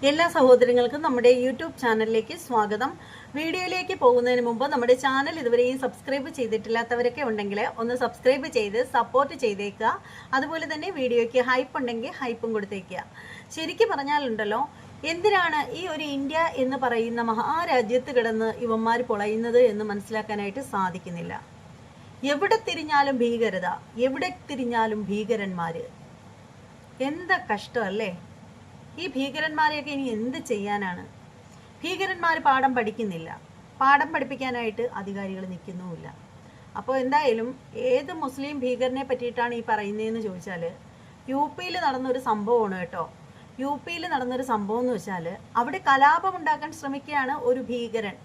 എല്ലാ സഹോദരങ്ങൾക്കും നമ്മുടെ യൂട്യൂബ് ചാനലിലേക്ക് സ്വാഗതം. വീഡിയോയിലേക്ക് പോകുന്നതിന് മുമ്പ് നമ്മുടെ ചാനൽ ഇതുവരെയും സബ്സ്ക്രൈബ് ചെയ്തിട്ടില്ലാത്തവരൊക്കെ ഉണ്ടെങ്കിൽ ഒന്ന് സബ്സ്ക്രൈബ് ചെയ്ത് സപ്പോർട്ട് ചെയ്തേക്കുക. അതുപോലെ തന്നെ വീഡിയോയ്ക്ക് ഹൈപ്പ് ഉണ്ടെങ്കിൽ ഹൈപ്പും കൊടുത്തേക്കുക. ശരിക്കും പറഞ്ഞാലുണ്ടല്ലോ, എന്തിനാണ് ഈ ഒരു ഇന്ത്യ എന്ന് പറയുന്ന മഹാരാജ്യത്ത് കിടന്ന് ഇവന്മാർ പൊളയുന്നത് എന്ന് മനസ്സിലാക്കാനായിട്ട് സാധിക്കുന്നില്ല. എവിടെ തിരിഞ്ഞാലും ഭീകരത, എവിടെ തിരിഞ്ഞാലും ഭീകരന്മാർ. എന്താ കഷ്ടമല്ലേ? ഈ ഭീകരന്മാരെയൊക്കെ ഇനി എന്ത് ചെയ്യാനാണ്? ഭീകരന്മാർ പാഠം പഠിക്കുന്നില്ല, പാഠം പഠിപ്പിക്കാനായിട്ട് അധികാരികൾ നിൽക്കുന്നുമില്ല. അപ്പോൾ എന്തായാലും ഏത് മുസ്ലിം ഭീകരനെ പറ്റിയിട്ടാണ് ഈ പറയുന്നതെന്ന് ചോദിച്ചാൽ, യു പിയിൽ നടന്നൊരു സംഭവമാണ് കേട്ടോ. യു പിയിൽ നടന്നൊരു സംഭവം എന്ന് വെച്ചാൽ, അവിടെ കലാപം ഉണ്ടാക്കാൻ ശ്രമിക്കുകയാണ് ഒരു ഭീകരൻ.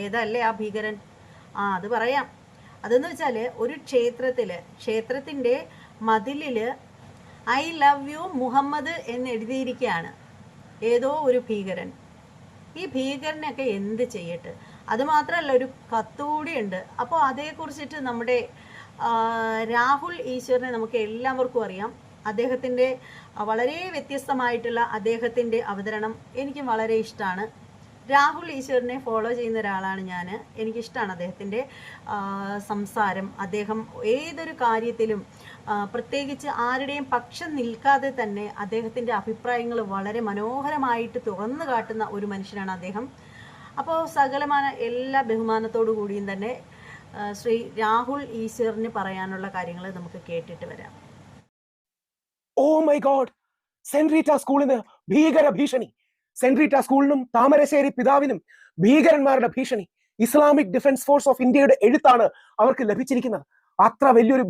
ഏതല്ലേ ആ ഭീകരൻ? അത് പറയാം. അതെന്ന് വെച്ചാൽ, ഒരു ക്ഷേത്രത്തിൻ്റെ മതിലിൽ ഐ ലവ് യു മുഹമ്മദ് എന്ന് എഴുതിയിരിക്കുകയാണ് ഏതോ ഒരു ഭീകരൻ. ഈ ഭീകരനൊക്കെ എന്ത് ചെയ്യട്ടെ? അതുമാത്രമല്ല, ഒരു കത്തുകൂടിയുണ്ട്. അപ്പോൾ അതേക്കുറിച്ചിട്ട് നമ്മുടെ രാഹുൽ ഈശ്വറിനെ നമുക്ക് എല്ലാവർക്കും അറിയാം. അദ്ദേഹത്തിൻ്റെ വളരെ വ്യത്യസ്തമായിട്ടുള്ള അദ്ദേഹത്തിൻ്റെ അവതരണം എനിക്ക് വളരെ ഇഷ്ടമാണ്. രാഹുൽ ഈശ്വറിനെ ഫോളോ ചെയ്യുന്ന ഒരാളാണ് ഞാൻ. എനിക്കിഷ്ടമാണ് അദ്ദേഹത്തിൻ്റെ സംസാരം. അദ്ദേഹം ഏതൊരു കാര്യത്തിലും പ്രത്യേകിച്ച് ആരുടെയും പക്ഷം നിൽക്കാതെ തന്നെ അദ്ദേഹത്തിൻ്റെ അഭിപ്രായങ്ങൾ വളരെ മനോഹരമായിട്ട് തുറന്നു കാട്ടുന്ന ഒരു മനുഷ്യനാണ് അദ്ദേഹം. അപ്പോൾ സകലമായ എല്ലാ ബഹുമാനത്തോടു കൂടിയും തന്നെ ശ്രീ രാഹുൽ ഈശ്വറിന് പറയാനുള്ള കാര്യങ്ങൾ നമുക്ക് കേട്ടിട്ട് വരാം. Oh my god, Saint Rita സ്കൂളിന് ഭീകര ഭീഷണി. സെന്റ് റീറ്റ സ്കൂളിനും താമരശ്ശേരി പിതാവിനും ഭീകരന്മാരുടെ ഭീഷണി. ഇസ്ലാമിക് ഡിഫൻസ് ഫോഴ്സ് ഓഫ് ഇന്ത്യയുടെ എഴുത്താണ് അവർക്ക് ലഭിച്ചിരിക്കുന്നത്. അത്ര വലിയൊരു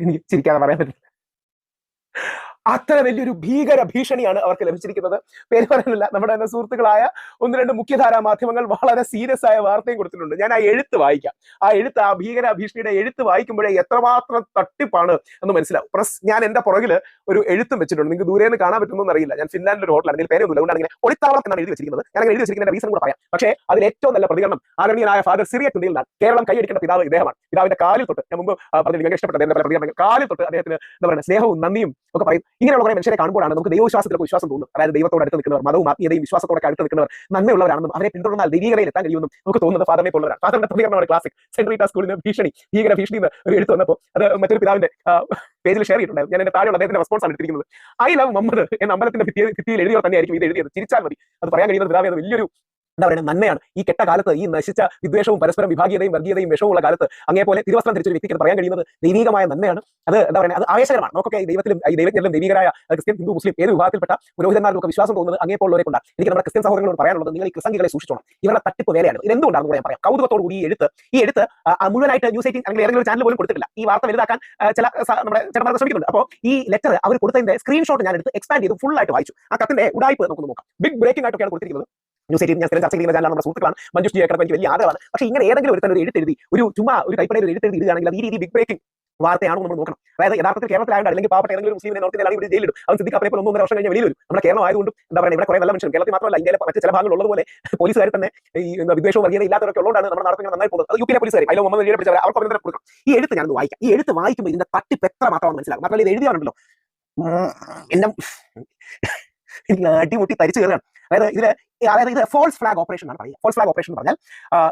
എനിക്ക് ചിരിക്കാതെ പറയാൻ പറ്റില്ല. അത്ര വലിയൊരു ഭീകര ഭീഷണിയാണ് അവർക്ക് ലഭിച്ചിരിക്കുന്നത്. പേര് പറയാനില്ല, നമ്മുടെ തന്നെ സുഹൃത്തുക്കളായ ഒന്ന് രണ്ട് മുഖ്യധാരാ മാധ്യമങ്ങൾ വളരെ സീരിയസ് ആയ വാർത്തയും കൊടുത്തിട്ടുണ്ട്. ഞാൻ ആ എഴുത്ത് വായിക്കാം. ആ ഭീകര ഭീഷണിയുടെ എഴുത്ത് വായിക്കുമ്പോഴേ എത്രമാത്രം തട്ടിപ്പാണ് എന്ന് മനസ്സിലാവും. പ്രസ് ഞാൻ എന്റെ പുറകില് ഒരു എഴുത്തും വെച്ചിട്ടുണ്ട്. നിങ്ങൾക്ക് ദൂരെ നിന്ന് കാണാൻ പറ്റുമെന്ന് അറിയില്ല. ഞാൻ ഫിൻലാൻഡിൽ ഒരു ഹോട്ടലാണ്, പേരൊന്നുമില്ല, അതുകൊണ്ടാണ് ഒളിത്താവളം എന്നാണ് എഴുതി വെച്ചിരിക്കുന്നത്. ഞാൻ എഴുതി വെച്ചിരിക്കുന്ന റീസൺ കൂടെ പറയാം. പക്ഷേ അതിൽ ഏറ്റവും നല്ല പ്രതികരണം ആദരണീയനായ ഫാദർ സിറിയക് കുണ്ടിയിലാണ്. കേരളം കൈയടിക്കേണ്ട പിതാവ് ഇദ്ദേഹമാണ്. പിതാവിന്റെ കാലിൽ തൊട്ട്, ഞാൻ മുമ്പ് പറഞ്ഞു നിങ്ങൾക്ക് ഇഷ്ടപ്പെട്ട പല പ്രതികരണങ്ങൾ, കാലിൽ തൊട്ട് അദ്ദേഹത്തിന് എന്താ പറയുക, സ്നേഹവും നന്ദിയും ഒക്കെ പറയും. ഇങ്ങനെയുള്ള കുറെ മനുഷ്യരെ കാണുമ്പോഴാണ് നമുക്ക് ദൈവവിശ്വാസത്തിലൊക്കെ വിശ്വാസം തോന്നും. അതായത് ദൈവത്തോട് അടുത്ത് നിൽക്കുന്നവർ, മതവും ആത്മീയതയും വിശ്വാസത്തോടെ അടുത്ത് നിൽക്കുന്നവർ നന്മയുള്ളവരാണെന്നും അവരെ പിന്തുടർന്നാൽ ദൈവികതയിൽ എത്താൻ കഴിയുമെന്നും നമുക്ക് തോന്നുന്നത് ഫാദറിനെ പോലുള്ളവരാണ്. ഫാദറിന്റെ പ്രതികരണമാണ് ക്ലാസിക്. സെന്റ് റീറ്റ സ്കൂളിന് ഭീകര ഭീഷണി എന്ന് ഒരു എഴുത്ത് വന്നപ്പോൾ അത് മറ്റൊരു പിതാവിന്റെ പേജിൽ ഷെയർ ചെയ്തിട്ടുണ്ടായിരുന്നു. ഞാൻ എന്റെ താഴെയുള്ള അദ്ദേഹത്തിന്റെ റെസ്പോൺസ് ആണ് എടുത്തിരിക്കുന്നത്. ഐ ലവ് മുഹമ്മദ് എന്ന അമ്പലത്തിന്റെ ഭിത്തിയിൽ എഴുതിയവർ തന്നെയായിരിക്കും ഇത് എഴുതിയത്. ചിരിച്ചാൽ മതി. അത് പറയാൻ കഴിയുന്നത് പിതാവെ അത് വലിയൊരു എന്താ പറയുക നന്മയാണ്. ഈ കെട്ട കാലത്ത്, ഈ നശിച്ച വിദ്വേഷവും പരസ്പരം വിഭാഗീയതയും വർഗീയതയും വിഷമുള്ള കാലത്ത് അങ്ങേപോലെ തിരുവസ്ത്രം ധരിച്ചൊരു വ്യക്തിക്ക് പറയാൻ കഴിയുന്നത് ദൈവികമായ നന്മയാണ്. അത് എന്താ പറയുക, അത് ആവേശകരമാണ്. നമുക്കൊക്കെ ഈ ദൈവജ്ഞരിലും ദൈവികരായ ക്രിസ്ത്യൻ, ഹിന്ദു, മുസ്ലിം ഏത് വിഭാഗത്തിൽപ്പെട്ട പുരോഹിതന്മാർക്കൊക്കെ വിശ്വാസം തോന്നുന്നത് അങ്ങേപ്പോലുള്ളവരെ കൊണ്ടാണ്. എനിക്ക് നമ്മുടെ ക്രിസ്ത്യൻ സഹോദരങ്ങളോട് പറയാനുള്ളത്, നിങ്ങൾ ഈ ക്രിസ്തംഗികളെ സൂക്ഷിച്ചോണം. ഇവരുടെ തട്ടിപ്പ് വേലയാണ്. ഇത് എന്തുകൊണ്ടാണെന്ന് കൂടെ ഞാൻ പറയാം. കൗതുകത്തോടു കൂടി ഈ എഴുത്ത് മുഴുവനായിട്ട് ന്യൂസ് 18 അല്ലെങ്കിൽ ഏതെങ്കിലും ചാനൽ പോലും കൊടുത്തിട്ടില്ല. ഈ വാർത്ത വലുതാക്കാൻ ചില നമ്മുടെ ചേട്ടന്മാർക്ക് ശ്രമിക്കുന്നുണ്ട്. അപ്പോൾ ഈ ലെറ്റർ അവർ കൊടുത്തതിന്റെ സ്ക്രീൻഷോട്ട് ഞാൻ എടുത്ത് എക്സ്പാൻഡ് ചെയ്ത് ഫുൾ ആയിട്ട് വായിച്ചു. ആ കത്തിന്റെ ഉടായ്പ് നമുക്ക് നോക്കാം. ബിഗ് ബ്രേക്കിംഗ് ആയിട്ടൊക്കെയാണ് കൊടുത്തിരിക്കുന്നത്. ന്യൂസ് 18 ഞാൻ സ്ഥിരം ചർച്ച ചെയ്യുന്ന ചാനലാണ്, നമ്മുടെ സുഹൃത്തുക്കളാണ്. മഞ്ജുഷ് ജിയെ കിടക്കാൻ എനിക്ക് വലിയ ആഗ്രഹമാണ്. പക്ഷേ ഇങ്ങനെ ഏതെങ്കിലും ഒരു എഴുത്തെഴുതി ചുമ്മാ ഒരു കൈപ്പടയിൽ ഒരു എഴുത്തെഴുതി ഇടുകയാണെങ്കിൽ അത് ഈ രീതി ബിഗ് ബ്രേക്കിംഗ് വാർത്തയാണോ നമ്മൾ നോക്കണം. അതായത് യഥാർത്ഥത്തിൽ കേരളത്തിലായത് അല്ലെങ്കിൽ പാവപ്പെട്ട ഏതെങ്കിലും മുസ്ലിമിനെ നോർത്ത് ഇന്ത്യയിലാണ് ഇവിടെ ജയിലിടും. അവൻ സിദ്ദിഖ് അപ്പോൾ 1.5 വർഷം കഴിഞ്ഞ് വെളിയിൽ വരും. നമ്മുടെ കേരളം ആയതുകൊണ്ടും എന്താ പറയുക, ഇവിടെ കുറെ നല്ല മനുഷ്യരും, കേരളത്തിൽ മാത്രമല്ല ഇന്ത്യയിലെ മറ്റ് ചില ഭാഗങ്ങൾ ഉള്ളതുപോലെ പോലീസുകാർ തന്നെ ഈ വിദ്വേഷവും വർഗീയത ഇല്ലാത്തവരൊക്കെ ഉള്ളതുകൊണ്ടാണ് നമ്മുടെ നാട്ടിൽ നന്നായി പോകുന്നത്. അത് യു പിയിലെ പോലീസുകാർ അതിലോ മുഹമ്മദ് എഴുതി പിടിച്ചവർ അവർക്ക് തന്നെ കൊടുക്കണം. ഈ എഴുത്ത് ഞാനൊന്ന് വായിക്കാം. ഈ എഴുത്ത് വായിക്കുമ്പോൾ ഇതിന്റെ തട്ടിപ്പ് എത്ര മാത്രമാണ് മനസ്സിലാകും. മാത്രമല്ല ഇത് എഴുതിയാണല്ലോ എന്നെ എനിക്ക് അടിമുട്ടി തരിച്ചു കയറുകയാണ്. അതായത് ഇത് ഫോൾസ് ഫ്ലാഗ് ഓപ്പറേഷൻ ആണ് പറയുക. ഫോൾസ് ഫ്ലാഗ് ഓപ്പറേഷൻ എന്ന് പറഞ്ഞാൽ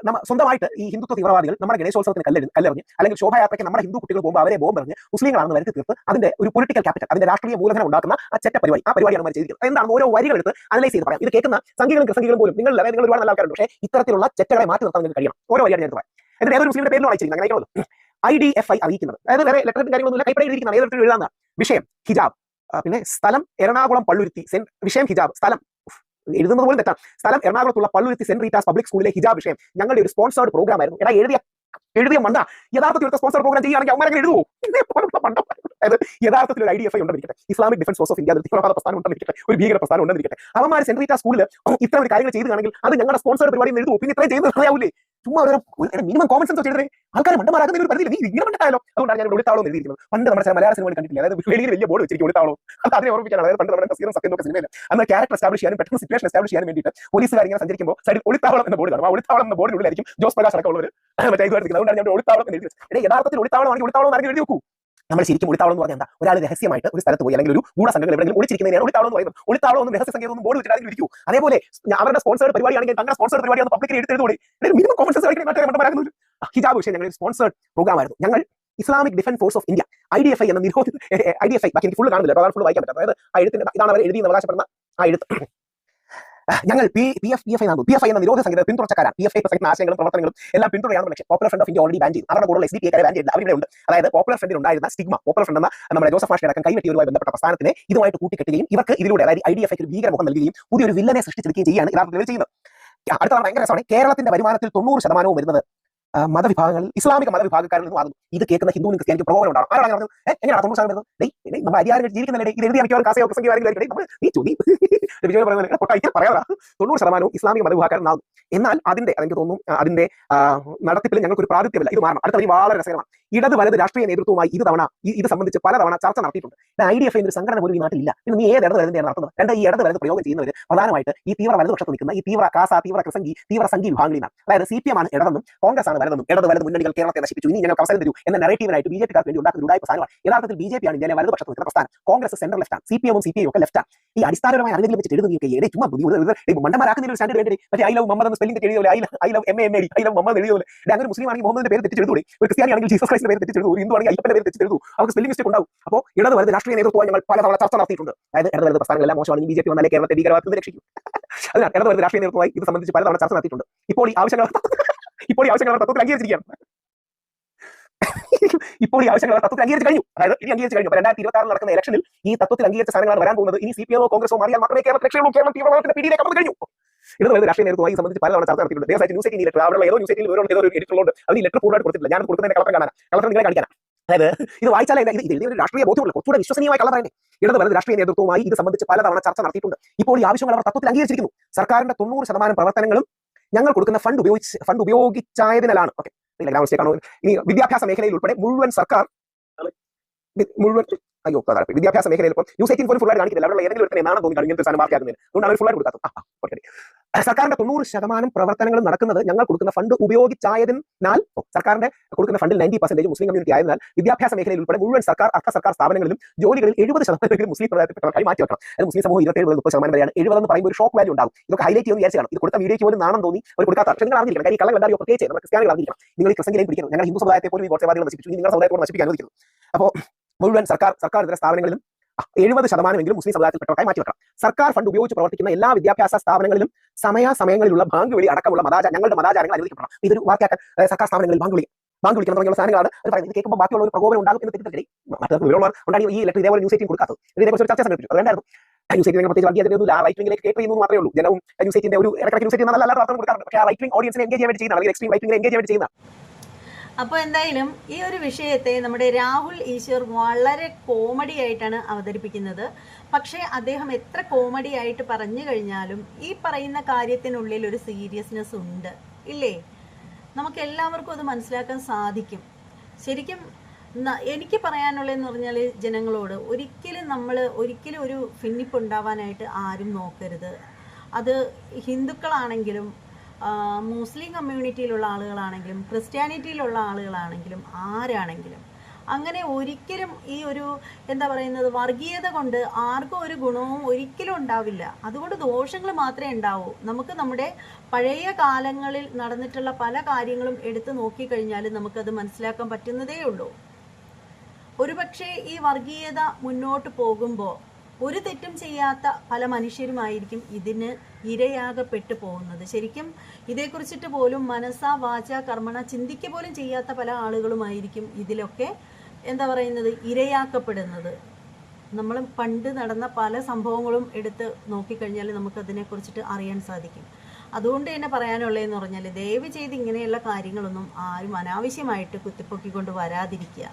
നമ്മൾ സ്വന്തമായിട്ട് ഈ ഹിന്ദുത്വ തീവ്രവാദികൾ നമ്മുടെ ഗണേശോത്സവത്തിന് കല്ലെറിഞ്ഞ് അല്ലെങ്കിൽ ശോഭായാത്രയ്ക്ക് നമ്മുടെ ഹിന്ദു കുട്ടികൾ പോകുമ്പോൾ അവരെ ബോംബെറിഞ്ഞ് മുസ്ലിങ്ങളാണെന്ന് വരുത്തി തീർത്ത് അതിന്റെ ഒരു പൊളിറ്റിക്കൽ ക്യാപിറ്റൽ, അതിന്റെ രാഷ്ട്രീയ മൂലധനം ഉണ്ടാക്കുന്ന ആ പരിപാടിയാണ് നമ്മൾ ചെയ്തിരിക്കുന്നത്. എന്താണ് ഓരോ വരികൾ എടുത്ത് അനലൈസ് ചെയ്ത് പറയാം. ഇത് കേൾക്കുന്ന സംഘികളും പോലും നിങ്ങൾ ഒരുപാട് നല്ല ആൾക്കാരുണ്ട്. പക്ഷേ ഇത്തരത്തിലുള്ള ചെറ്റകളെ മാറ്റി നിർത്താൻ നിങ്ങൾക്ക് കഴിയണം. ഓരോ വരിയാണ് ഞാൻ പറയാം. എന്നിട്ട് ഏതൊരു മുസ്ലിമിന്റെ പേരിലാണ് അയച്ചിരിക്കുന്നത്. അങ്ങനെ IDFI അറിയിക്കുന്നത്, അതായത് വേറെ ലെറ്ററും കാര്യങ്ങളൊന്നുമില്ല, കൈപ്പടയിൽ എഴുതിയിരിക്കുന്നത് ഏതൊരു എഴുതാന്ന വിഷയം ഹിജാബ്, പിന്നെ സ്ഥലം എറണാകുളം പള്ളുരുത്തി, വിഷയം ഹിജാബ്, സ്ഥലം എഴുതുന്നത് പോലും തെറ്റാണ്. സ്ഥലം എറണാകുളത്തുള്ള പള്ളുരുത്തി സെന്റ് റീറ്റാസ് പബ്ലിക് സ്കൂളിലെ ഹിജാബ് വിഷയം ഞങ്ങളുടെ ഒരു സ്പോൺസേർഡ് പ്രോഗ്രാം ആയിരുന്നു. എഴുതിയ മണ്ട യഥാർത്ഥത്തിൽ ഒരു സ്പോൺസർ പ്രോഗ്രാം ചെയ്യുകയാണെങ്കിൽ അവന്മാരെ എഴുതുമോ? അതായത് യഥാർത്ഥത്തിൽ ഒരു IDFI ഉണ്ടെന്നിരിക്കട്ടെ, Islamic defence force of India തീവ്രവാദ പ്രസ്ഥാനം ഉണ്ടെന്നിരിക്കട്ടെ, ഒരു ഭീകര പ്രസ്ഥാനം ഉണ്ടെന്നിരിക്കട്ടെ, അവന്മാർ സെന്റ് റീറ്റ സ്കൂളിൽ ഇത്തരം ഒരു കാര്യങ്ങൾ ചെയ്തുകയാണെങ്കിൽ അത് ഞങ്ങളുടെ സ്പോൺസേർഡ് പരിപാടി എഴുതുമോ? പിന്നെ ഇത്രയും ചെയ്യുന്നത് അറിയാവൂലേ? ചുമ്മാ ഒരു മിനിമം കോമൺ സെൻസ് ചെയ്തേ ആൾക്കാർ മണ്ടമാരാകുന്ന ഒരു പരിധിയിൽ നീ ഇങ്ങനെ മണ്ടായാലോ? അതുകൊണ്ടാണ് ഞാൻ ഒളിത്താവളം എഴുതിയിരിക്കുന്നത്. പണ്ട് നമ്മുടെ മലയാള സിനിമ കണ്ടിട്ടില്ല, അതായത് വെളിയിൽ വലിയ ബോർഡ് വെച്ചിരിക്കും ഒളിത്താവളം. അത് അതിനെ ഓർമ്മിക്കാനാണ്. അതായത് പണ്ട് നമ്മുടെ സീറം സത്യം ഒക്കെ സിനിമയില്ല, അന്ന് ക്യാരക്ടർ എസ്റ്റാബ്ലിഷ് ചെയ്യാനും പെട്ടെന്ന് സിറ്റുവേഷൻ എസ്റ്റാബ്ലിഷ് ചെയ്യാൻ വേണ്ടിയിട്ട് പോലീസുകാർ ഇങ്ങനെ സഞ്ചരിക്കുമ്പോൾ സൈഡിൽ ഒളിത്താവളം എന്ന ബോർഡ് കാണും. ആ ഒളിത്താവളം എന്ന ബോർഡിനുള്ളിലായിരിക്കും ജോസ് പ്രകാശ് അടക്കമുള്ളവർ മറ്റേ ഇത്. അതുകൊണ്ടാണ് ഞാൻ ഒളിത്താവളം എന്ന് എഴുതി വെച്ചത്. യഥാർത്ഥത്തിൽ ഒളിത്താവളമാണെങ്കിൽ ഒളിത്താവളം ആണെങ്കിൽ എഴുതി വെക്കൂ. നമ്മൾ ശരിക്കും ഒളിത്താവളം എന്ന് പറഞ്ഞാൽ എന്താ? ഒരാൾ രഹസ്യമായിട്ട് ഒരു സ്ഥലത്ത് പോയി അല്ലെങ്കിൽ ഒരു ഗൂഢസംഘങ്ങൾ എവിടെയെങ്കിലും ഒളിച്ചിരിക്കുന്നതിനാണ് ഒളിത്താവളം എന്ന് പറയുന്നത്. ഒളിത്താവളം ഒന്നും രഹസ്യ സംഖ്യ ഒന്നും ബോർഡ് വെച്ചിട്ട് ഇരിക്കൂ. അതേപോലെ അവരുടെ സ്പോൺസേഡ് പരിപാടിയാണെങ്കിൽ തങ്ങളുടെ സ്പോൺസേഡ് പരിപാടിയാണ് പബ്ലിക്കിൽ എടുത്തെഴുതോടെ മിനിമം കോമൺ സെൻസ് കളിക്കുന്ന ഹിജാബ് വിഷയം ഞങ്ങൾ സ്പോൺസേഡ് പ്രോഗ്രാം ആയിരുന്നു. ഞങ്ങൾ Islamic defence force of India IDFI എന്ന നിരോധിത IDFI ബാക്കി എനിക്ക് ഫുള്ള് കാണുന്നില്ല, അതാണ് ഫുള്ള് വായിക്കാൻ പറ്റും. അതായത് ആ എഴുത്തിന്റെ ഇതാണ് അവർ എഴുതി അവകാശപ്പെടുന്ന ആ എഴുത്ത്. ഞങ്ങൾ PFI എന്ന നിരോധ സംഘടന പിന്തുണച്ചക്കാരാണ്. PFI പ്രസംഗിക്കുന്ന ആശയങ്ങളും പ്രവർത്തനങ്ങളും എല്ലാം പിന്തുണയാണ് ലക്ഷ്യം. Popular Front of India already ban ചെയ്തു. അവരുടെ കൂടെ SDP ബാൻ ചെയ്തില്ല, അവരുടെ ഉണ്ട്. അതായത് പോപ്പുലർ ഫ്രണ്ടിൽ ഉണ്ടായിരുന്ന സ്റ്റിഗ്മ, പോപ്പുലർ ഫ്രണ്ട് എന്ന നമ്മുടെ ജോസഫ് മാഷിന്റെ അടക്കം കൈവെട്ടിയവരുമായി ബന്ധപ്പെട്ട പ്രസ്ഥാനത്തിനെ ഇതുമായിട്ട് കൂട്ടിക്കെട്ടുകയും ഇവർക്ക് ഇതിലൂടെ അതായത് IDFI ഒരു ഭീകരമുഖം നൽകുകയും പുതിയൊരു വില്ലനെ സൃഷ്ടിച്ചെടുക്കുകയും ചെയ്യുകയാണ് യഥാർത്ഥത്തിൽ ചെയ്യുന്നത്. അടുത്താണ് ഭയങ്കര രസമാണ്. കേരളത്തിന്റെ വരുമാനത്തിൽ 90% വരുന്നത് മതവിഭാഗങ്ങളിൽ ഇസ്ലാമിക മതവിഭാഗക്കാരിൽ നിന്നും ആകുന്നു. ഇത് കേൾക്കുന്ന ഹിന്ദു ക്രിസ്ത്യാനിക്ക് പ്രകോപനം ഉണ്ടാകും. ആരാണ് പറഞ്ഞത്? എങ്ങനെയാണ് 90% വരുന്നത്? നമ്മൾ അധികാരം ജീവിക്കുന്നില്ലേ? ഇത് എഴുതി അമിക്കവാറും കാസയോ സംഖ്യ നമ്മൾ നീ ചൊല്ലി വിജയം പറയുന്നത് പൊട്ടായിക്കാൻ പറയാറാ. 90% ഇസ്ലാമിക മതവിഭാഗക്കാരനാകും. എന്നാൽ എനിക്ക് തോന്നുന്നു അതിന്റെ നടത്തിപ്പിൽ ഞങ്ങൾക്ക് ഒരു പ്രാതിഥ്യമില്ല. ഇത് മാറണം. അടുത്ത വരി വളരെ രസകരമാണ്. ഇടത് വലത് രാഷ്ട്രീയ നേതൃത്വവുമായി ഇത് സംബന്ധിച്ച് പലതവണ ചർച്ച നടത്തിയിട്ടുണ്ട്. IDFI എന്നൊരു സംഘടന പോലും ഈ നാട്ടിലില്ല. ഇന്ന് നീ ഏത് ഇടത് വലതിന്റെയാണ് നടത്തുന്നത്? രണ്ട് ഈ ഇടത് വലത് പ്രയോഗം ചെയ്യുന്നവർ പ്രധാനമായിട്ട് ഈ തീവ്ര വലതുപക്ഷത്ത് നിൽക്കുന്ന ഈ തീവ്ര കാസ, തീവ്ര ക്രിസംഗി, തീവ്ര സംഘി വിഭാഗങ്ങളിലാണ്. അതായത് CPM ആണ് ഇടതെന്നും കോൺഗ്രസ് ആണ് വലതെന്നും ഇടത് വലത് മുന്നണികൾ കേരളത്തെ നശിപ്പിച്ചു, ഇനി ഞങ്ങൾക്ക് അവസരം തരൂ എന്ന നറേറ്റീവിനായിട്ട് BJP-ക്കാർക്ക് വേണ്ടി ഉണ്ടാക്കുന്ന ഉടായ്പ സാധനമാണ്. യഥാർത്ഥത്തിൽ BJP ആണ് ഇന്ത്യയിലെ വലതുപക്ഷത്ത് നിൽക്കുന്ന പ്രസ്ഥാനം. കോൺഗ്രസ് സെൻട്രൽ ലെഫ്റ്റ് ആണ്, CPM ഉം CPI ഒക്കെ ലെഫ്റ്റ് ആണ്. ഈ അടിസ്ഥാനപരമായ അറിവുകൾ വെച്ചിട്ട് എഴുതുകയൊക്കെ ചുമ്മാ മണ്ടന്മാരാക്കുന്ന ഒരു സ്റ്റാൻഡേർഡ് വേണ്ടി മറ്റേ I love മുഹമ്മദ് എന്ന സ്പെല്ലിംഗ് എഴുതിയ I love MAMAD I love Muhammad എഴുതിയ പോലെ അങ്ങനെ മുസ്ലിം ആണെങ്കിൽ മുഹമ്മദിന്റെ പേര് തെറ്റിച്ചെഴുതൂടെ, ഒരു ക്രിസ്ത്യാനി ആണെങ്കിൽ ജീസസ് ക്രൈസ്റ്റിന്റെ പേര് തെറ്റിച്ചെഴുതൂ, ഒരു ഹിന്ദു ആണെങ്കിൽ അയ്യപ്പന്റെ പേര് തെറ്റിച്ചെഴുതൂ, അവർക്ക് സ്പെല്ലിംഗ് മിസ്റ്റേക്ക് ഉണ്ടാവും. അപ്പോൾ ഇടത് വലത് രാഷ്ട്രീയ നേതൃത്വം ഞങ്ങൾ പലതവണ ചർച്ച നടത്തിയിട്ടുണ്ട്. അതായത് ഇടത് വലത് പ്രസ്ഥാനങ്ങളെല്ലാം മോശമാണ്, BJP വന്നാലേ കേരളത്തെ ഭീകരവാദത്തിൽ രക്ഷിക്കും. അതിനാൽ ഇടത് വലത് രാഷ്ട്രീയ നേതൃത്വമായി ഇത് സംബന്ധിച്ച് പലതവണ ചർച്ച നടത്തിയിട്ടുണ്ട്. ഇപ്പോൾ ഈ ആവശ്യങ്ങൾ തത്വത്തിൽ അംഗീകരിച്ചിരിക്കുകയാണ്. ഇപ്പോൾ ഈ ആവശ്യങ്ങൾ തത്വത്തിൽ അംഗീകരിച്ച് കഴിഞ്ഞു. അതായത് ഇനി അംഗീകരിച്ച് കഴിഞ്ഞു. 2026 നടക്കുന്ന ഇലക്ഷനിൽ ഈ തത്വത്തിൽ അംഗീകരിച്ച സാധനങ്ങളാണ് വരാൻ പോകുന്നത്. ഇനി CPM കോൺഗ്രസോ മാറിയാൽ മാത്രമേ കേരളത്തിൽ രക്ഷയുള്ളൂ. കേരളം തീവ്രവാദത്തിന്റെ പിടിയിലേക്ക് കടന്നു കഴിഞ്ഞു. ഇടത് രാഷ്ട്രീയ നേതൃത്വമായി സംബന്ധിച്ച് പലതവണ ചർച്ച നടത്തിയിട്ടുണ്ട്. ന്യൂസ് 18 ലെറ്റർ അവിടെ ഏതോ ന്യൂസ് 18 ഏതോ ഒരു എഡിറ്ററുണ്ട്. അത് ഈ ലെറ്റർ പൂർണ്ണമായിട്ട് കൊടുത്തിട്ടില്ല. ഞാൻ കൊടുക്കുന്നതിന്റെ കളക്കം കാണാൻ കളക്കം നിങ്ങളെ കാണിക്കാൻ. അതായത് ഇത് വായിച്ചാലേ ഇത് ഒരു രാഷ്ട്രീയ ബോധ്യമുള്ള കുറച്ചുകൂടെ വിശ്വസനീയമായ കളർ തന്നെ. ഇടത് വലത് രാഷ്ട്രീയ നേതൃത്വവുമായി ഇത് സംബന്ധിച്ച് പലതവണ ചർച്ച നടത്തിയിട്ടുണ്ട്. ഇപ്പോൾ ഈ ആവശ്യങ്ങൾ അവർ തത്വത്തിൽ അംഗീകരിച്ചിരിക്കുന്നു. സർക്കാരിന്റെ 90% പ്രവർത്തനങ്ങളും ഞങ്ങൾ കൊടുക്കുന്ന ഫണ്ട് ഉപയോഗിച്ചായതിനാലാണ്. ഓക്കെ, ഇനി വിദ്യാഭ്യാസ മേഖലയിൽ ഉൾപ്പെടെ മുഴുവൻ വിദ്യാഭ്യാസ മേഖലയിൽ ഇപ്പോൾ ന്യൂസ് 18 പോലും ഫുള്ളായിട്ട് കാണിക്കുന്നില്ല. അവിടെ ഏതെങ്കിലും ഒരു എന്നാണ് തോന്നി ഇങ്ങനത്തെ സാധനം മാർക്കാക്കുന്നത്. അതുകൊണ്ട് അവർ ഫുള്ളായിട്ട് കൊടുക്കാത്ത സർക്കാരിന്റെ 90% പ്രവർത്തനങ്ങളും നടക്കുന്നത് ഞങ്ങൾ കൊടുക്കുന്ന ഫണ്ട് ഉപയോഗിച്ചായതിനാൽ സർക്കാരിന്റെ കൊടുക്കുന്ന ഫണ്ടിൽ 90% മുസ്ലിം കമ്മ്യൂണിറ്റി ആയതിനാൽ വിദ്യാഭ്യാസ മേഖലയിൽ ഉൾപ്പെടെ മുഴുവൻ അർദ്ധ സർക്കാർ സ്ഥാപനങ്ങളിലും ജോലികളിൽ 70% മുസ്ലിം സമുദായത്തിൽപ്പെട്ടവർക്കായി മാറ്റി വെക്കണം. അത് മുസ്ലിം സമൂഹം 27-30% വരെയാണ്. 70 എന്ന് പറയുമ്പോൾ ഒരു ഷോക്ക് വാല്യൂ ഉണ്ടാവും. ഇതൊക്കെ ഹൈലൈറ്റ് ചെയ്യുന്ന വിചാരിച്ചാണ്. ഇത് കൊടുത്ത വീഡിയോയ്ക്ക് പോലും നാണം തോന്നി അവർ കൊടുക്കാത്ത. പക്ഷേ നിങ്ങൾ അറിഞ്ഞിരിക്കണം, കാര്യം കള്ളം കണ്ടാൽ പ്രത്യേകിച്ച് നമ്മൾ ക്രിസ്ത്യാനികൾ അറിഞ്ഞിരിക്കണം. നിങ്ങൾ ഈ ക്രിസ്ത്യൻ പിടിക്കുന്നു. ഞങ്ങൾ ഹിന്ദു സമുദായത്തെ പോലും ഈ ഗോത്രവാദികൾ നശിപ്പിച്ചു, നിങ്ങളുടെ സമുദായത്തോട് നശിപ്പിക്കാൻ അനുവദിക്കുന്നു. അപ്പോൾ മുഴുവൻ സർക്കാർ ഇതര സ്ഥാപനങ്ങളിലും 70% മുസ്ലിം സമുദായത്തിൽപ്പെട്ടവർക്കായി മാറ്റിവെക്കണം. സർക്കാർ ഫണ്ട് ഉപയോഗിച്ച് പ്രവർത്തിക്കുന്ന എല്ലാ വിദ്യാഭ്യാസ സ്ഥാപനങ്ങളിലും സമയങ്ങളിലുള്ള ബാങ്ക് വിളി അടക്കമുള്ള ഞങ്ങളുടെ മതാചാരങ്ങൾ അനുവദിക്കപ്പെടണം. ഇതൊരു വാക്കാക്കാൻ സർക്കാർ സ്ഥാപനങ്ങളിൽ ബാങ്ക് വിളിക്കണം തുടങ്ങിയുള്ള സാധനങ്ങളാണ് പറയുന്നത്. കേൾക്കുമ്പോൾ ബാക്കിയുള്ള ഒരു പ്രകോപനം ഉണ്ടാകും എന്ന് തെറ്റിദ്ധരിക്കരുത്. ഉണ്ടായി ഈ ലെറ്റർ ഇതേപോലെ ന്യൂസ് 18 കൊടുക്കാത്തത്. ഇതിനെക്കുറിച്ച് ചർച്ച സംഘടിപ്പിച്ചു. വേണ്ടായിരുന്നു. ന്യൂസ് 18 പ്രത്യേകിച്ച് വർഗീയതയൊന്നും റൈറ്റ് വിംഗിലേക്ക് കേട്ട് ചെയ്യുന്നു മാത്രമേ ഉള്ളൂ. ജനവും ന്യൂസ് 18 ഒരു ഇടയ്ക്ക് ന്യൂസ് 18 നല്ല പ്രാർത്ഥന കൊടുക്കാറുണ്ട്. പക്ഷേ റൈറ്റ് വിംഗ് ഓഡിയൻസിനെ എൻഗേജ് ചെയ്യാൻ വേണ്ടി ചെയ്യുന്ന അല്ലെങ്കിൽ എക്സ്ട്രീം റൈറ്റ് വിംഗിനെ എൻഗേജ് ചെയ്യാൻ വേണ്ടി ചെയ്യുന്ന. അപ്പോൾ എന്തായാലും ഈ ഒരു വിഷയത്തെ നമ്മുടെ രാഹുൽ ഈശ്വർ വളരെ കോമഡി ആയിട്ടാണ് അവതരിപ്പിക്കുന്നത്. പക്ഷേ അദ്ദേഹം എത്ര കോമഡി ആയിട്ട് പറഞ്ഞു കഴിഞ്ഞാലും ഈ പറയുന്ന കാര്യത്തിനുള്ളിൽ ഒരു സീരിയസ്നെസ് ഉണ്ട്, ഇല്ലേ? നമുക്ക് എല്ലാവർക്കും അത് മനസ്സിലാക്കാൻ സാധിക്കും. ശരിക്കും എനിക്ക് പറയാനുള്ളതെന്ന് പറഞ്ഞാൽ ജനങ്ങളോട് ഒരിക്കലും ഒരു ഭിന്നിപ്പ് ഉണ്ടാവാനായിട്ട് ആരും നോക്കരുത്. അത് ഹിന്ദുക്കളാണെങ്കിലും മുസ്ലിം കമ്മ്യൂണിറ്റിയിലുള്ള ആളുകളാണെങ്കിലും ക്രിസ്ത്യാനിറ്റിയിലുള്ള ആളുകളാണെങ്കിലും ആരാണെങ്കിലും അങ്ങനെ ഒരിക്കലും ഈ ഒരു വർഗീയത കൊണ്ട് ആർക്കും ഒരു ഗുണവും ഒരിക്കലും ഉണ്ടാവില്ല. അതുകൊണ്ട് ദോഷങ്ങൾ മാത്രമേ ഉണ്ടാവൂ. നമുക്ക് നമ്മുടെ പഴയ കാലങ്ങളിൽ നടന്നിട്ടുള്ള പല കാര്യങ്ങളും എടുത്തു നോക്കിക്കഴിഞ്ഞാൽ നമുക്കത് മനസ്സിലാക്കാൻ പറ്റുന്നതേ ഉള്ളൂ. ഒരുപക്ഷെ ഈ വർഗീയത മുന്നോട്ട് പോകുമ്പോൾ ഒരു തെറ്റും ചെയ്യാത്ത പല മനുഷ്യരുമായിരിക്കും ഇതിന് ഇരയാകപ്പെട്ടു പോകുന്നത്. ശരിക്കും ഇതേക്കുറിച്ചിട്ട് പോലും മനസ്സാ വാച കർമ്മണ ചിന്തിക്കുക പോലും ചെയ്യാത്ത പല ആളുകളുമായിരിക്കും ഇതിലൊക്കെ ഇരയാക്കപ്പെടുന്നത്. നമ്മൾ പണ്ട് നടന്ന പല സംഭവങ്ങളും എടുത്ത് നോക്കിക്കഴിഞ്ഞാൽ നമുക്കതിനെക്കുറിച്ചിട്ട് അറിയാൻ സാധിക്കും. അതുകൊണ്ട് തന്നെ പറയാനുള്ളതെന്ന് പറഞ്ഞാൽ ദയവ് ചെയ്ത് ഇങ്ങനെയുള്ള കാര്യങ്ങളൊന്നും ആരും അനാവശ്യമായിട്ട് കുത്തിപ്പൊക്കിക്കൊണ്ട് വരാതിരിക്കുക.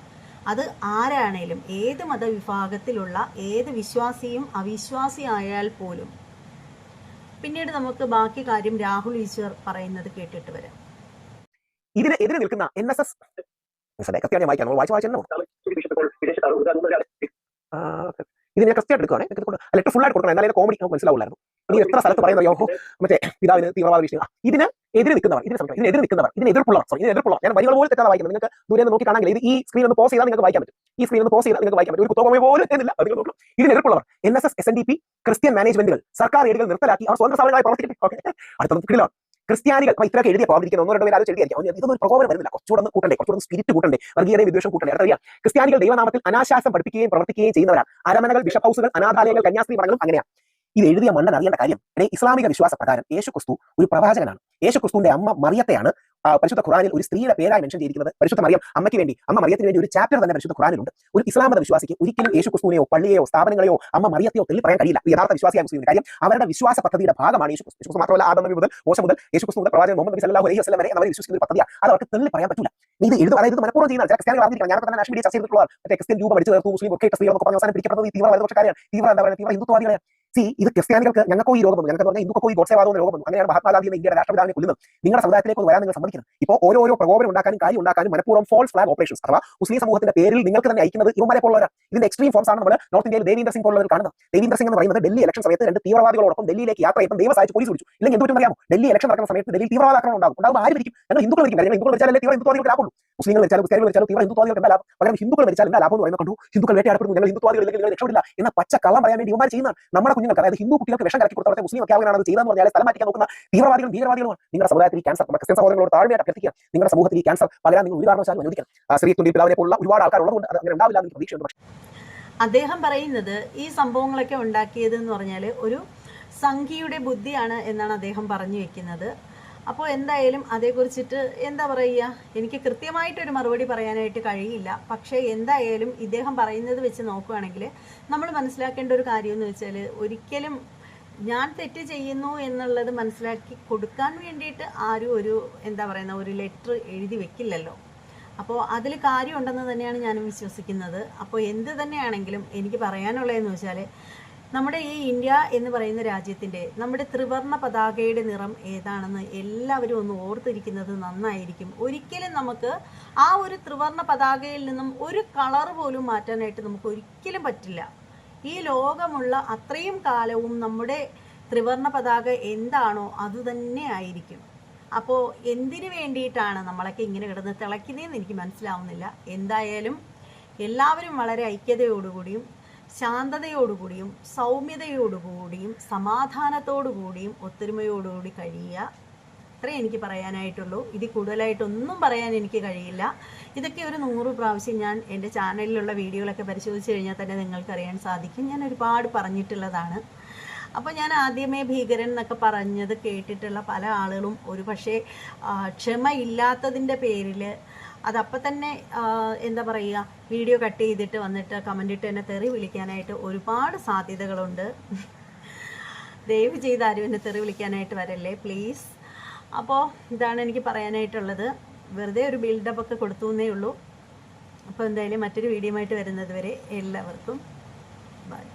അത് ആരാണേലും ഏത് മതവിഭാഗത്തിലുള്ള ഏത് വിശ്വാസിയും അവിശ്വാസിയായാൽ പോലും. പിന്നീട് നമുക്ക് ബാക്കി കാര്യം രാഹുൽ ഈശ്വർ പറയുന്നത് കേട്ടിട്ട് വരാം. ഇതിനെതിരെ നിൽക്കുന്ന NSS ഇതിനെ കൃത്യമായിട്ട് എടുക്കുകയാണ്. ലെറ്റർ ഫുൾ ആയിട്ട് കൊടുക്കണം, എന്നാലേ കോമഡി നമുക്ക് മനസ്സിലാവുള്ളായിരുന്നു. നീ എത്ര സ്ഥലത്ത് പറയുന്നറിയോ മറ്റേ പിതാവിന് തീവ്രവാദ ഭീഷണി. ഇതിന് എതിരെ നിൽക്കുന്നവർ, ഇതിന് എതിർപ്പുള്ളവർ ഞാൻ വരികൾ പോലെ തെറ്റാതെ വായിക്കുന്നത്. നിങ്ങൾക്ക് ദൂരെ നോക്കി കാണാമെങ്കിൽ ഇത് ഈ സ്ക്രീൻ ഒന്ന് പോസ് ചെയ്താൽ നിങ്ങൾക്ക് വായിക്കാൻ പറ്റും. ഈ സ്ക്രീൻ ഒന്ന് പോസ് ചെയ്താൽ നിങ്ങൾക്ക് വായിക്കാൻ പറ്റും. ഒരു കുത്തകമേ പോലും എത്തുന്നില്ല. അത് നോക്കണം. ഇതിന് എതിർപ്പുള്ളവർ NSS, SNDP, ക്രിസ്ത്യൻ മാനേജ്മെന്റുകൾ സർക്കാർ ഏടുകൾ നിർത്തലാക്കി അവർ സ്വന്തം സഭകളായി പ്രവർത്തിക്കട്ടെ. ഓക്കെ, അടുത്ത കിടിലോ ക്രിസ്ത്യാനികൾ ഇത്രയൊക്കെ എഴുതിയ പോകാതിരിക്കുന്ന 1-2 പേര് ആലോചിച്ച് എഴുതിയായിരിക്കും. ഇതൊന്നും പ്രകോപനം വരുന്നില്ല. കുറച്ചുകൂടെ കൂട്ടണ്ടേ, കുറച്ചുകൂടെ സ്പിരിറ്റ് കൂട്ടണ്ടേ, വർഗീയതയും വിദ്വേഷം കൂട്ടണ്ടേ. അടുത്തറിയാം, ക്രിസ്ത്യാനികൾ ദൈവനാമത്തിൽ അനാശാസം പഠിപ്പിക്കുകയും പ്രവർത്തിക്കുകയും ചെയ്യുന്നവരാണ്. അരമനകൾ, ബിഷപ്പ് ഹൗസുകൾ, അനാഥാലയങ്ങൾ, കന്യാസ്ത്രീ മഠങ്ങളും അങ്ങനെയാണ്. ഇത് എഴുതിയ മണ്ടൻ അറിയേണ്ട കാര്യം, ഇസ്ലാമിക വിശ്വാസ പ്രകാരം യേശുക്രിസ്തു ഒരു പ്രവാചകനാണ്. യേശുക്രിസ്തുവിന്റെ അമ്മ മറിയത്തെയാണ് പരിശുദ്ധ ഖുറാനിൽ ഒരു സ്ത്രീയുടെ പേരായി മെൻഷൻ ചെയ്തിരിക്കുന്നത്. പരിശുദ്ധ മറിയം, അമ്മ മറിയത്തിന് വേണ്ടി ഒരു ചാപ്റ്റർ തന്നെ പരിശുദ്ധ ഖുറാനിലുണ്ട്. ഒരു ഇസ്ലാം മത വിശ്വാസിക്ക് ഒരിക്കലും യേശുക്രിസ്തുവിനെയോ പള്ളിയെയോ സ്ഥാപനങ്ങളെയോ അമ്മ മറിയത്തെയോ തെളി പറയാൻ കഴിയില്ല. യഥാർത്ഥ വിശ്വാസിയായ മുസ്ലിം കാര്യം അവരുടെ വിശ്വാസ പദ്ധതിയുടെ ഭാഗമാണ് യേശുക്രിസ്തു. മാത്രമല്ല ആദം നബി മുതൽ മോശ മുതൽ യേശുക്രിസ്തു മുതൽ പ്രവാചകൻ മുഹമ്മദ് നബി സല്ലല്ലാഹു അലൈഹി വസല്ലം വരെ അവർ വിശ്വസിക്കുന്ന ഒരു പദ്ധതിയാണ്. അത് അവർക്ക് തെളി പറയാൻ പറ്റില്ല. ഇത് എഴുതും, അതായത് മനഃപൂർവ്വം ചെയ്യുന്ന ചില ക്രിസ്ത്യാനികൾ അറിഞ്ഞിരിക്കണം. ഞാൻ തന്നെ നാഷണൽ മീഡിയ ചർച്ച ചെയ്തിട്ടുള്ള മറ്റേ ക്രിസ്ത്യൻ രൂപം അടിച്ചു ചേർത്തു മുസ്ലിം ഒക്കെ സ്ത്രീകൾ എന്നൊക്കെ പറഞ്ഞ് അവസാനം പിടിക്കപ്പെടുന്നത് തീവ്ര വലതുപക്ഷക്കാരെയാണ്, തീവ്ര ഹിന്ദുത്വവാദികളെയാണ്. ഇത് ക്രിസ്ത്യാനികൾക്ക് ഞങ്ങൾക്കോ ഈ രോഗം വന്നു, ഞങ്ങൾക്ക് പറഞ്ഞാൽ ഹിന്ദുക്കോ ഈ ഗോഡ്സേവാദം രോഗം വന്നു. അങ്ങനെയാണ് മഹാത്മാഗാന്ധി ഇന്ത്യയുടെ രാഷ്ട്രപിതാവിനെ കൊല്ലുന്നത്. നിങ്ങളുടെ സമുദായത്തിലേക്ക് വരാൻ നിങ്ങൾ സമ്മതിക്കണം. ഇപ്പോൾ ഓരോ പ്രകോപനം ഉണ്ടാക്കാനും കാര്യം ഉണ്ടാക്കാനും മനഃപൂർവ്വം ഫോൾസ് ഫ്ലാഗ് ഓപ്പറേഷൻസ് അഥവാ മുസ്ലിം സമൂഹത്തിന്റെ പേരിൽ നിങ്ങൾക്ക് തന്നെ അയക്കുന്നത് ഇവന്മാരെ പോലുള്ളവരാണ്. ഇതിന്റെ എക്സ്ട്രീം ഫോംസ് ആണ് നമ്മൾ നോർത്ത് ഇന്ത്യയിൽ ദേവീന്ദർ സിംഗ് പോലുള്ളവർ കാണുന്നത്. ദേവീന്ദർ സിംഗ് എന്ന് പറയുന്നത് ഡൽഹി ഇലക്ഷൻ സമയത്ത് 2 തീവ്രവാദികളോടൊപ്പം ഡൽഹിയിലേക്ക് യാത്ര ചെയ്യുമ്പോൾ ദൈവം സഹായിച്ച് പോലീസ് പിടിച്ചു. ഇല്ലെങ്കിൽ എന്തുപറ്റും അറിയാമോ? ഡൽഹി ഇലക്ഷൻ നടക്കുന്ന സമയത്ത് ഡൽഹി തീവ്രവാദാക്രമണം ഉണ്ടാകും. ആര് ഭരിക്കും? ഞങ്ങൾ ഹിന്ദുക്കൾ ഭരിക്കും. ഹിന്ദുക്കൾ വെച്ചാലേ തീവ്ര ഹിന്ദുത്വാദികൾക്ക് ലാഭമുള്ളൂ. മുസ്ലിങ്ങൾ വെച്ചാലും ക്രിസ്ത്യാനികൾ വെച്ചാലും തീവ്ര ഹിന്ദുത്വാദികൾക്ക് എന്താ ലാഭം? പകരം ഹിന്ദുക്കൾ വെച്ചാൽ എന്താ ലാഭം എന്ന് പറയുന്നത് കണ്ടു. ഹിന്ദുക്കൾ വേട്ടയാടപ്പെടുന്നു, ഞങ്ങൾ ഹിന്ദുത്വാദികൾ ഇല്ലെങ്കിൽ നിങ്ങൾ രക്ഷപ്പെടില്ല എന്ന പച്ച കള്ളം പറയാൻ വേണ്ടി ഇവന്മാർ ചെയ്യുന്നതാണ്. നമ്മുടെ കുഞ്ഞുങ്ങൾക്ക്, അതായത് ഹിന്ദു കുട്ടികൾക്ക് വിഷം കലക്കി കൊടുത്തവരുടെ മുസ്ലിം ഒക്കെ അവരാണ് അത് ചെയ്തതെന്ന് പറഞ്ഞാൽ സ്ഥലം മാറ്റിക്കാൻ നോക്കുന്ന ഭീകരവാദികളുമാണ്. നിങ്ങളുടെ സമുദായത്തിൽ ക്യാൻസർ, ക്രിസ്ത്യൻ സഹോദരങ്ങളോട് താഴ്മയായിട്ട് അഭ്യർത്ഥിക്കുക. നിങ്ങളുടെ സമൂഹത്തിൽ ഈ ക്യാൻസർ പകരാൻ നിങ്ങൾ ഒരു കാരണവശാലും അനുവദിക്കണം. ശ്രീ പിതാവിനെ പോലുള്ള ഒരുപാട് ആൾക്കാർ ഉള്ളതുകൊണ്ട് അത് അങ്ങനെ ഉണ്ടാവില്ല എന്ന് പ്രതീക്ഷയുണ്ട്. അദ്ദേഹം പറയുന്നത് ഈ സംഭവങ്ങളൊക്കെ ഉണ്ടാക്കിയത് എന്ന് പറഞ്ഞാൽ ഒരു സംഘിയുടെ ബുദ്ധിയാണ് എന്നാണ് അദ്ദേഹം പറഞ്ഞു വെക്കുന്നത്. അപ്പോൾ എന്തായാലും അതേക്കുറിച്ചിട്ട് എന്താ പറയുക, എനിക്ക് കൃത്യമായിട്ടൊരു മറുപടി പറയാനായിട്ട് കഴിയില്ല. പക്ഷേ എന്തായാലും ഇദ്ദേഹം പറയുന്നത് വെച്ച് നോക്കുകയാണെങ്കിൽ നമ്മൾ മനസ്സിലാക്കേണ്ട ഒരു കാര്യം എന്ന് വെച്ചാൽ, ഒരിക്കലും ഞാൻ തെറ്റ് ചെയ്യുന്നു എന്നുള്ളത് മനസ്സിലാക്കി കൊടുക്കാൻ വേണ്ടിയിട്ട് ആരും ഒരു ലെറ്റർ എഴുതി വെക്കില്ലല്ലോ. അപ്പോൾ അതിൽ കാര്യമുണ്ടെന്ന് തന്നെയാണ് ഞാനും വിശ്വസിക്കുന്നത്. അപ്പോൾ എന്ത് തന്നെയാണെങ്കിലും എനിക്ക് പറയാനുള്ളതെന്ന് വെച്ചാൽ, നമ്മുടെ ഈ ഇന്ത്യ എന്ന് പറയുന്ന രാജ്യത്തിൻ്റെ നമ്മുടെ ത്രിവർണ്ണ പതാകയുടെ നിറം ഏതാണെന്ന് എല്ലാവരും ഒന്ന് ഓർത്തിരിക്കുന്നത് നന്നായിരിക്കും. ഒരിക്കലും നമുക്ക് ആ ഒരു ത്രിവർണ്ണ പതാകയിൽ നിന്നും ഒരു കളർ പോലും മാറ്റാനായിട്ട് നമുക്ക് ഒരിക്കലും പറ്റില്ല. ഈ ലോകമുള്ള അത്രയും കാലവും നമ്മുടെ ത്രിവർണ്ണ പതാക എന്താണോ അതുതന്നെ ആയിരിക്കും. അപ്പോൾ എന്തിനു വേണ്ടിയിട്ടാണ് നമ്മളൊക്കെ ഇങ്ങനെ കിടന്ന് തിളയ്ക്കുന്നതെന്ന് എനിക്ക് മനസ്സിലാവുന്നില്ല. എന്തായാലും എല്ലാവരും വളരെ ഐക്യതയോടുകൂടിയും ശാന്തതയോടുകൂടിയും സൗമ്യതയോടുകൂടിയും സമാധാനത്തോടുകൂടിയും ഒത്തൊരുമയോടുകൂടി കഴിയുക. അത്രേ എനിക്ക് പറയാനായിട്ടുള്ളൂ. ഇതിൽ കൂടുതലായിട്ടൊന്നും പറയാൻ എനിക്ക് കഴിയില്ല. ഇതൊക്കെ ഒരു 100 പ്രാവശ്യം ഞാൻ എൻ്റെ ചാനലിലുള്ള വീഡിയോകളൊക്കെ പരിശോധിച്ച് കഴിഞ്ഞാൽ തന്നെ നിങ്ങൾക്കറിയാൻ സാധിക്കും. ഞാൻ ഒരുപാട് പറഞ്ഞിട്ടുള്ളതാണ്. അപ്പോൾ ഞാൻ ആദ്യമേ ഭീകരൻ എന്നൊക്കെ പറഞ്ഞത് കേട്ടിട്ടുള്ള പല ആളുകളും ഒരു പക്ഷേ ക്ഷമയില്ലാത്തതിൻ്റെ പേരിൽ അതപ്പം തന്നെ എന്താ പറയുക, വീഡിയോ കട്ട് ചെയ്തിട്ട് വന്നിട്ട് കമൻ്റ് ഇട്ട് എന്നെ തെറി വിളിക്കാനായിട്ട് ഒരുപാട് സാധ്യതകളുണ്ട്. ദയവ് ചെയ്ത് ആരും എന്നെ തെറി വിളിക്കാനായിട്ട് വരല്ലേ പ്ലീസ്. അപ്പോൾ ഇതാണ് എനിക്ക് പറയാനായിട്ടുള്ളത്. വെറുതെ ഒരു ബിൽഡപ്പ് ഒക്കെ കൊടുത്തു എന്നേ ഉള്ളൂ. അപ്പോൾ എന്തായാലും മറ്റൊരു വീഡിയോ ആയിട്ട് വരുന്നത് വരെ എല്ലാവർക്കും ബൈ.